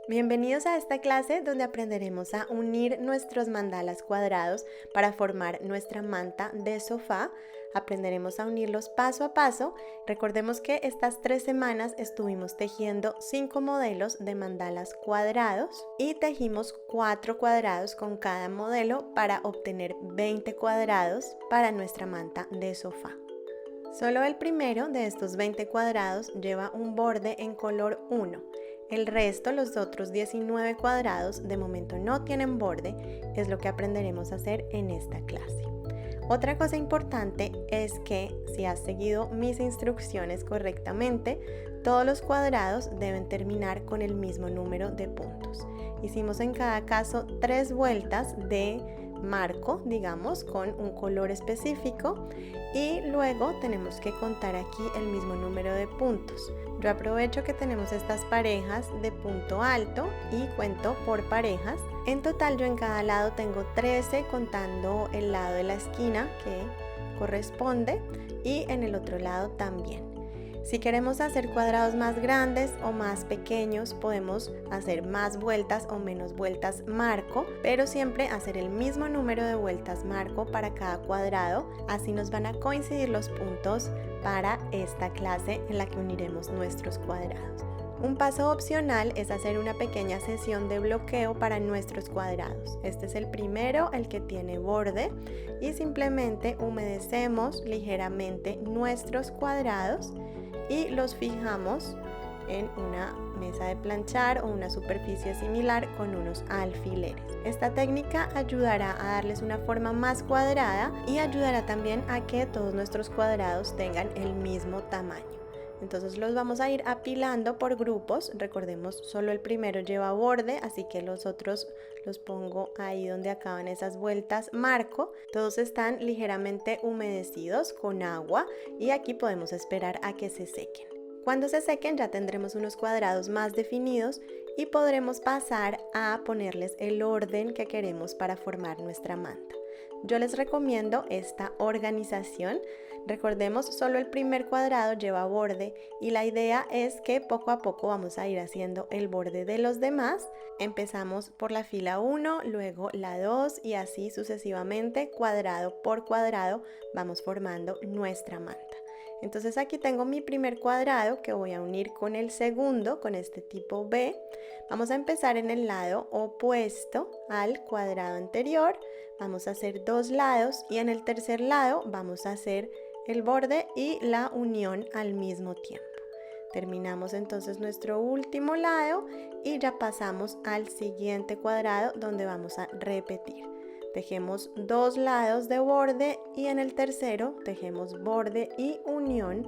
Bienvenidos a esta clase donde aprenderemos a unir nuestros mandalas cuadrados para formar nuestra manta de sofá. Aprenderemos a unirlos paso a paso. Recordemos que estas 3 semanas estuvimos tejiendo 5 modelos de mandalas cuadrados y tejimos 4 cuadrados con cada modelo para obtener 20 cuadrados para nuestra manta de sofá. Solo el primero de estos 20 cuadrados lleva un borde en color 1. El resto, los otros 19 cuadrados, de momento no tienen borde, es lo que aprenderemos a hacer en esta clase. Otra cosa importante es que si has seguido mis instrucciones correctamente, todos los cuadrados deben terminar con el mismo número de puntos. Hicimos en cada caso 3 vueltas de marco, digamos, con un color específico y luego tenemos que contar aquí el mismo número de puntos. Yo aprovecho que tenemos estas parejas de punto alto y cuento por parejas. En total yo en cada lado tengo 13 contando el lado de la esquina que corresponde y en el otro lado también. Si queremos hacer cuadrados más grandes o más pequeños, podemos hacer más vueltas o menos vueltas marco, pero siempre hacer el mismo número de vueltas marco para cada cuadrado, así nos van a coincidir los puntos para esta clase en la que uniremos nuestros cuadrados. Un paso opcional es hacer una pequeña sesión de bloqueo para nuestros cuadrados. Este es el primero, el que tiene borde, y simplemente humedecemos ligeramente nuestros cuadrados y los fijamos en una mesa de planchar o una superficie similar con unos alfileres. Esta técnica ayudará a darles una forma más cuadrada y ayudará también a que todos nuestros cuadrados tengan el mismo tamaño. Entonces los vamos a ir apilando por grupos. Recordemos, solo el primero lleva borde, así que los otros los pongo ahí donde acaban esas vueltas marco. Todos están ligeramente humedecidos con agua y aquí podemos esperar a que se sequen. Cuando se sequen ya tendremos unos cuadrados más definidos y podremos pasar a ponerles el orden que queremos para formar nuestra manta. Yo les recomiendo esta organización. Recordemos, solo el primer cuadrado lleva borde y la idea es que poco a poco vamos a ir haciendo el borde de los demás. Empezamos por la fila 1, luego la 2 y así sucesivamente, cuadrado por cuadrado, vamos formando nuestra manta. Entonces aquí tengo mi primer cuadrado que voy a unir con el segundo, con este tipo B. Vamos a empezar en el lado opuesto al cuadrado anterior. Vamos a hacer 2 lados y en el tercer lado vamos a hacer el borde y la unión al mismo tiempo. Terminamos entonces nuestro último lado y ya pasamos al siguiente cuadrado donde vamos a repetir. Tejemos 2 lados de borde y en el tercero tejemos borde y unión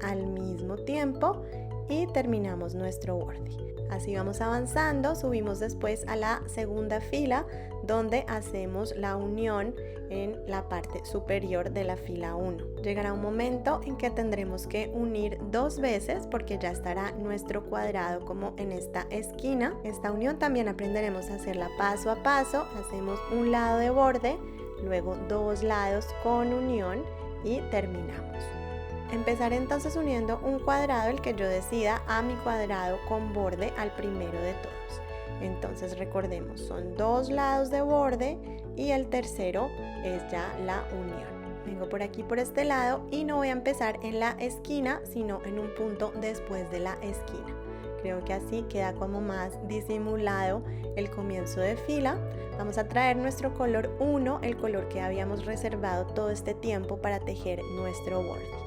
al mismo tiempo y terminamos nuestro borde. Así vamos avanzando, subimos después a la segunda fila donde hacemos la unión en la parte superior de la fila 1. Llegará un momento en que tendremos que unir 2 veces porque ya estará nuestro cuadrado como en esta esquina. Esta unión también aprenderemos a hacerla paso a paso. Hacemos un lado de borde, luego 2 lados con unión y terminamos. Empezaré entonces uniendo un cuadrado, el que yo decida, a mi cuadrado con borde al primero de todos. Entonces recordemos, son 2 lados de borde y el tercero es ya la unión. Vengo por aquí por este lado y no voy a empezar en la esquina, sino en un punto después de la esquina. Creo que así queda como más disimulado el comienzo de fila. Vamos a traer nuestro color 1, el color que habíamos reservado todo este tiempo para tejer nuestro borde.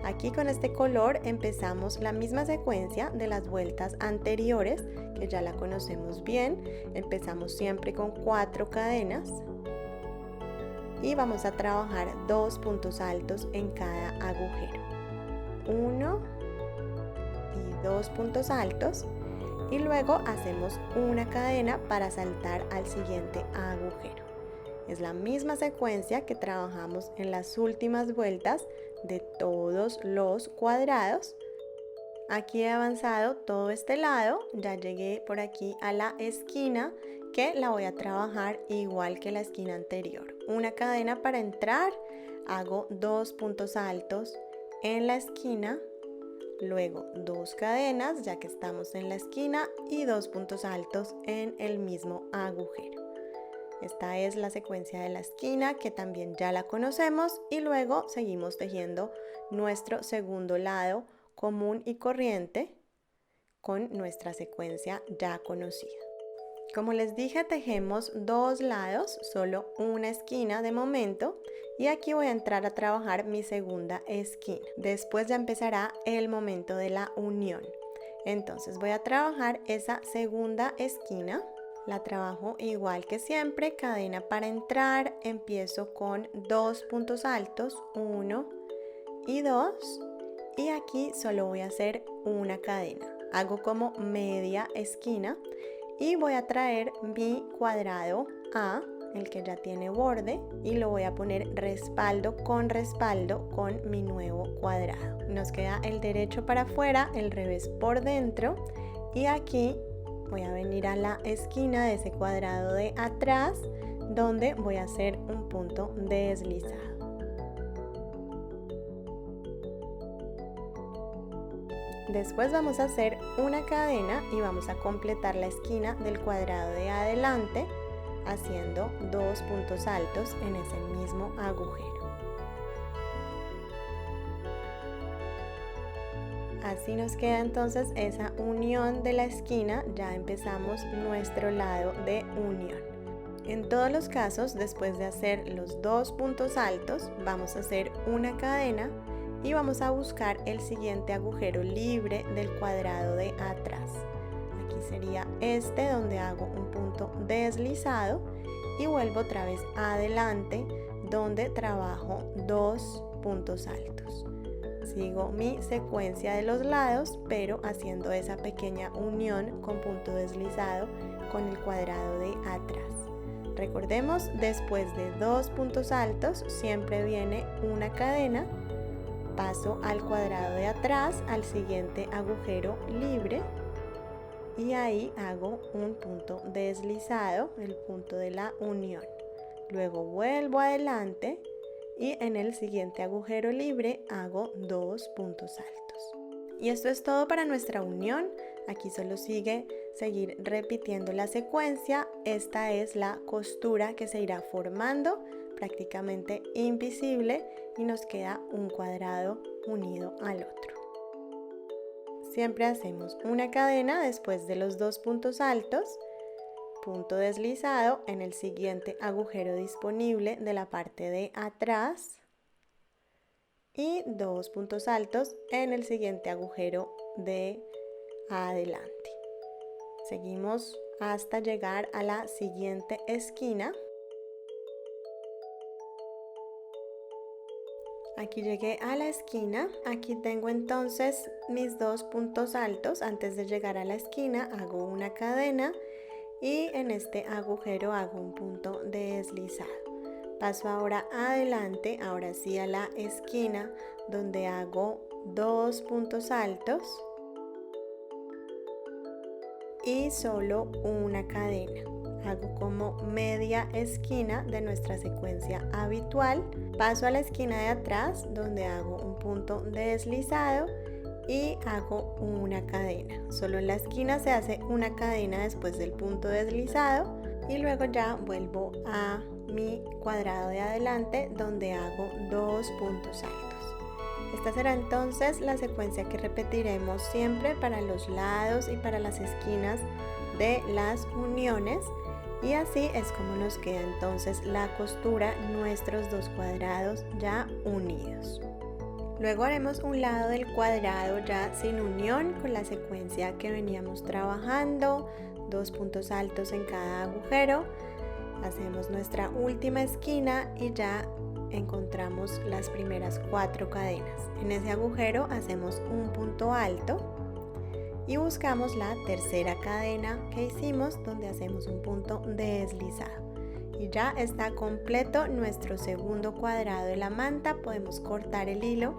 Aquí con este color empezamos la misma secuencia de las vueltas anteriores, que ya la conocemos bien. Empezamos siempre con 4 cadenas y vamos a trabajar 2 puntos altos en cada agujero. 1 y 2 puntos altos y luego hacemos una cadena para saltar al siguiente agujero. Es la misma secuencia que trabajamos en las últimas vueltas de todos los cuadrados. Aquí he avanzado todo este lado, ya llegué por aquí a la esquina que la voy a trabajar igual que la esquina anterior. Una cadena para entrar, hago 2 puntos altos en la esquina, luego 2 cadenas ya que estamos en la esquina y 2 puntos altos en el mismo agujero. Esta es la secuencia de la esquina que también ya la conocemos y luego seguimos tejiendo nuestro segundo lado común y corriente con nuestra secuencia ya conocida. Como les dije, tejemos 2 lados, solo una esquina de momento y aquí voy a entrar a trabajar mi segunda esquina. Después ya empezará el momento de la unión. Entonces voy a trabajar esa segunda esquina. La trabajo igual que siempre, cadena para entrar, empiezo con 2 puntos altos, 1 y 2 y aquí solo voy a hacer una cadena. Hago como media esquina y voy a traer mi cuadrado A, el que ya tiene borde, y lo voy a poner respaldo con mi nuevo cuadrado. Nos queda el derecho para afuera, el revés por dentro y aquí voy a venir a la esquina de ese cuadrado de atrás donde voy a hacer un punto deslizado. Después vamos a hacer una cadena y vamos a completar la esquina del cuadrado de adelante haciendo 2 puntos altos en ese mismo agujero. Así nos queda entonces esa unión de la esquina, ya empezamos nuestro lado de unión. En todos los casos, después de hacer los 2 puntos altos, vamos a hacer una cadena y vamos a buscar el siguiente agujero libre del cuadrado de atrás. Aquí sería este donde hago un punto deslizado y vuelvo otra vez adelante donde trabajo 2 puntos altos. Sigo mi secuencia de los lados pero haciendo esa pequeña unión con punto deslizado con el cuadrado de atrás. Recordemos, después de 2 puntos altos siempre viene una cadena. Paso al cuadrado de atrás, al siguiente agujero libre y ahí hago un punto deslizado, el punto de la unión. Luego vuelvo adelante y en el siguiente agujero libre hago 2 puntos altos. Y esto es todo para nuestra unión. Aquí solo sigue seguir repitiendo la secuencia. Esta es la costura que se irá formando, prácticamente invisible, y nos queda un cuadrado unido al otro. Siempre hacemos una cadena después de los 2 puntos altos, punto deslizado en el siguiente agujero disponible de la parte de atrás y 2 puntos altos en el siguiente agujero de adelante. Seguimos hasta llegar a la siguiente esquina. Aquí llegué a la esquina, aquí tengo entonces mis 2 puntos altos. Antes de llegar a la esquina hago una cadena y en este agujero hago un punto deslizado. Paso ahora adelante, ahora sí a la esquina donde hago 2 puntos altos y solo una cadena. Hago como media esquina de nuestra secuencia habitual. Paso a la esquina de atrás donde hago un punto deslizado y hago una cadena. Solo en la esquina se hace una cadena después del punto deslizado y luego ya vuelvo a mi cuadrado de adelante donde hago 2 puntos altos. Esta será entonces la secuencia que repetiremos siempre para los lados y para las esquinas de las uniones. Y así es como nos queda entonces la costura, nuestros 2 cuadrados ya unidos. Luego haremos un lado del cuadrado ya sin unión con la secuencia que veníamos trabajando, 2 puntos altos en cada agujero. Hacemos nuestra última esquina y ya encontramos las primeras 4 cadenas. En ese agujero hacemos un punto alto y buscamos la tercera cadena que hicimos donde hacemos un punto deslizado. Y ya está completo nuestro segundo cuadrado de la manta. Podemos cortar el hilo,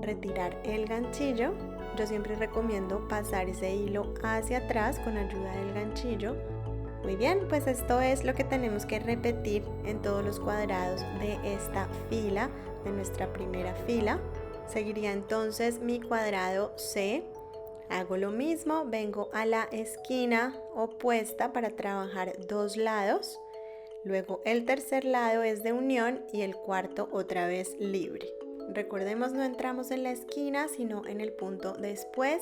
retirar el ganchillo. Yo siempre recomiendo pasar ese hilo hacia atrás con ayuda del ganchillo. Muy bien, pues esto es lo que tenemos que repetir en todos los cuadrados de esta fila, de nuestra primera fila. Seguiría entonces mi cuadrado C. Hago lo mismo, vengo a la esquina opuesta para trabajar dos lados. Luego el tercer lado es de unión y el cuarto otra vez libre. Recordemos, no entramos en la esquina, sino en el punto después.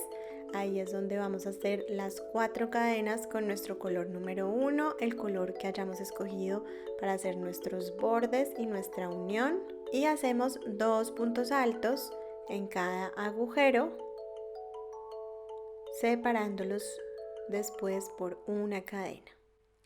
Ahí es donde vamos a hacer las 4 cadenas con nuestro color número 1, el color que hayamos escogido para hacer nuestros bordes y nuestra unión. Y hacemos 2 puntos altos en cada agujero, separándolos después por una cadena.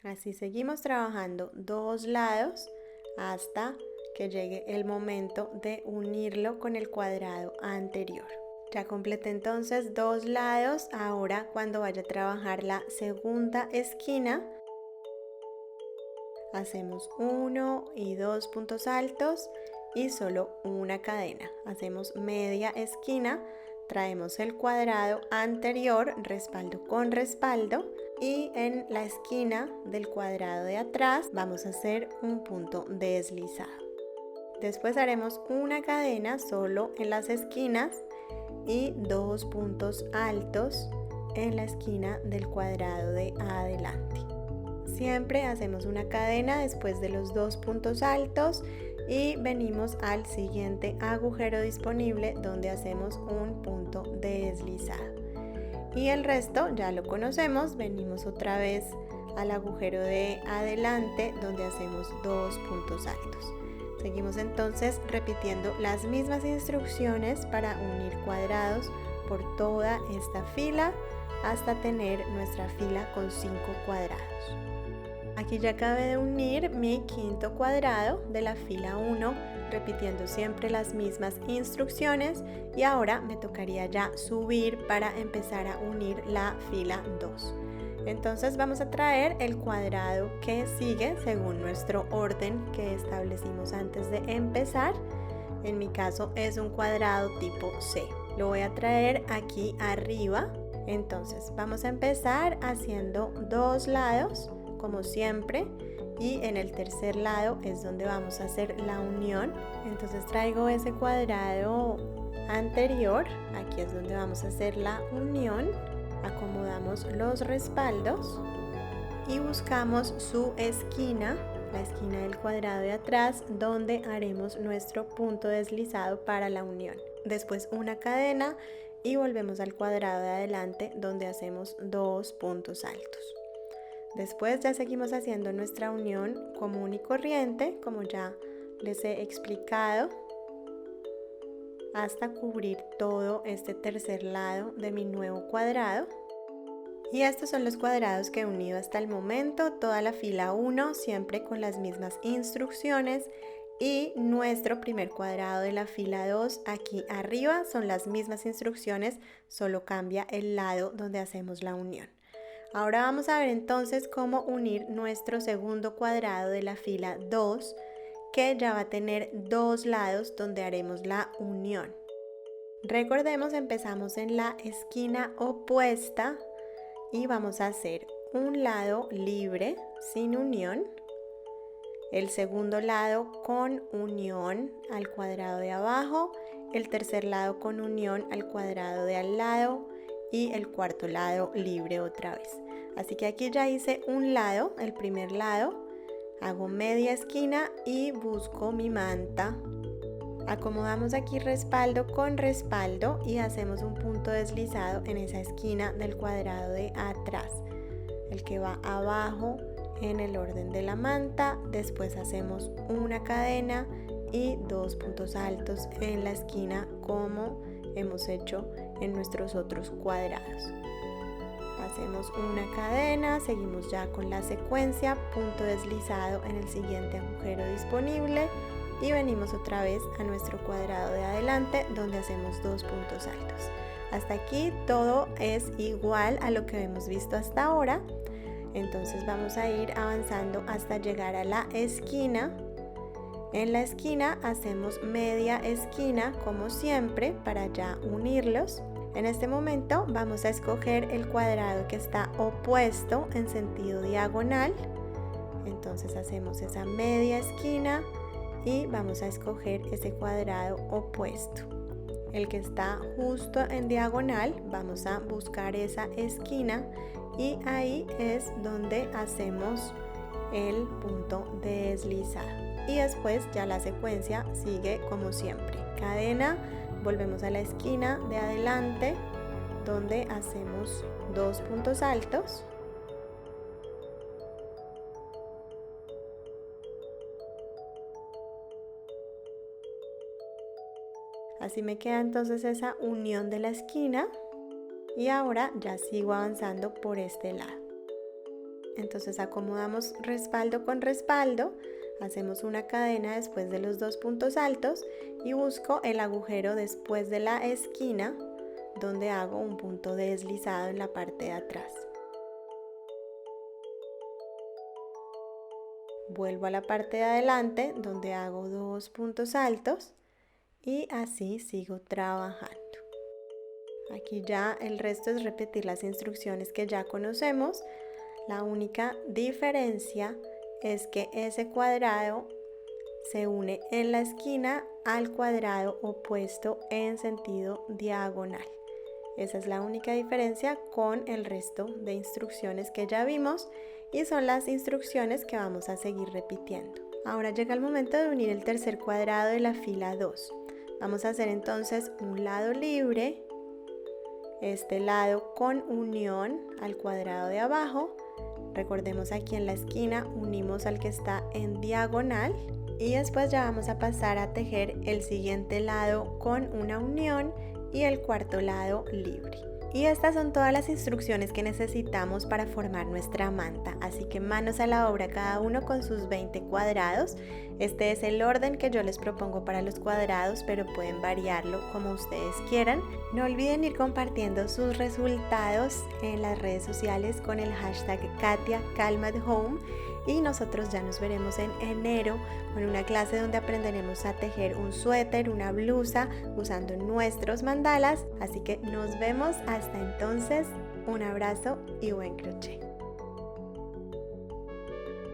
Así seguimos trabajando dos lados hasta que llegue el momento de unirlo con el cuadrado anterior. Ya completé entonces dos lados. Ahora, cuando vaya a trabajar la segunda esquina, hacemos 1 y 2 puntos altos y solo una cadena. Hacemos media esquina, traemos el cuadrado anterior, respaldo con respaldo, y en la esquina del cuadrado de atrás vamos a hacer un punto deslizado. Después haremos una cadena solo en las esquinas y 2 puntos altos en la esquina del cuadrado de adelante. Siempre hacemos una cadena después de los 2 puntos altos y venimos al siguiente agujero disponible donde hacemos un punto deslizado. Y el resto ya lo conocemos, venimos otra vez al agujero de adelante donde hacemos 2 puntos altos. Seguimos entonces repitiendo las mismas instrucciones para unir cuadrados por toda esta fila hasta tener nuestra fila con 5 cuadrados. Aquí ya acabé de unir mi quinto cuadrado de la fila 1, repitiendo siempre las mismas instrucciones, y ahora me tocaría ya subir para empezar a unir la fila 2. Entonces vamos a traer el cuadrado que sigue según nuestro orden que establecimos antes de empezar. En mi caso es un cuadrado tipo C. Lo voy a traer aquí arriba. Entonces vamos a empezar haciendo dos lados como siempre, y en el tercer lado es donde vamos a hacer la unión. Entonces traigo ese cuadrado anterior, aquí es donde vamos a hacer la unión. Acomodamos los respaldos y buscamos su esquina, la esquina del cuadrado de atrás, donde haremos nuestro punto deslizado para la unión. Después una cadena y volvemos al cuadrado de adelante donde hacemos 2 puntos altos. Después ya seguimos haciendo nuestra unión común y corriente, como ya les he explicado, hasta cubrir todo este tercer lado de mi nuevo cuadrado. Y estos son los cuadrados que he unido hasta el momento, toda la fila 1 siempre con las mismas instrucciones, y nuestro primer cuadrado de la fila 2 aquí arriba son las mismas instrucciones, solo cambia el lado donde hacemos la unión. Ahora vamos a ver entonces cómo unir nuestro segundo cuadrado de la fila 2, que ya va a tener dos lados donde haremos la unión. Recordemos, empezamos en la esquina opuesta y vamos a hacer un lado libre sin unión, el segundo lado con unión al cuadrado de abajo, el tercer lado con unión al cuadrado de al lado y el cuarto lado libre otra vez. Así que aquí ya hice un lado, el primer lado, hago media esquina y busco mi manta. Acomodamos aquí respaldo con respaldo y hacemos un punto deslizado en esa esquina del cuadrado de atrás, el que va abajo en el orden de la manta. Después hacemos una cadena y 2 puntos altos en la esquina como hemos hecho en nuestros otros cuadrados. Hacemos una cadena, seguimos ya con la secuencia, punto deslizado en el siguiente agujero disponible y venimos otra vez a nuestro cuadrado de adelante donde hacemos 2 puntos altos. Hasta aquí todo es igual a lo que hemos visto hasta ahora. Entonces vamos a ir avanzando hasta llegar a la esquina. En la esquina hacemos media esquina como siempre para ya unirlos. En este momento vamos a escoger el cuadrado que está opuesto en sentido diagonal. Entonces hacemos esa media esquina y vamos a escoger ese cuadrado opuesto. el que está justo en diagonal, vamos a buscar esa esquina y ahí es donde hacemos el punto deslizado. Y después ya la secuencia sigue como siempre. Cadena, volvemos a la esquina de adelante donde hacemos 2 puntos altos. Así me queda entonces esa unión de la esquina y ahora ya sigo avanzando por este lado. Entonces acomodamos respaldo con respaldo, hacemos una cadena después de los 2 puntos altos y busco el agujero después de la esquina donde hago un punto deslizado en la parte de atrás. Vuelvo a la parte de adelante donde hago 2 puntos altos y así sigo trabajando. Aquí ya el resto es repetir las instrucciones que ya conocemos. La única diferencia es que ese cuadrado se une en la esquina al cuadrado opuesto en sentido diagonal. Esa es la única diferencia con el resto de instrucciones que ya vimos y son las instrucciones que vamos a seguir repitiendo. Ahora llega el momento de unir el tercer cuadrado de la fila 2. Vamos a hacer entonces un lado libre, este lado con unión al cuadrado de abajo. Recordemos aquí en la esquina unimos al que está en diagonal y después ya vamos a pasar a tejer el siguiente lado con una unión y el cuarto lado libre. Y estas son todas las instrucciones que necesitamos para formar nuestra manta, así que manos a la obra, cada uno con sus 20 cuadrados. Este es el orden que yo les propongo para los cuadrados, pero pueden variarlo como ustedes quieran. No olviden ir compartiendo sus resultados en las redes sociales con el hashtag KatiaCalmAtHome. Y nosotros ya nos veremos en enero con una clase donde aprenderemos a tejer un suéter, una blusa usando nuestros mandalas. Así que nos vemos hasta entonces. Un abrazo y buen crochet.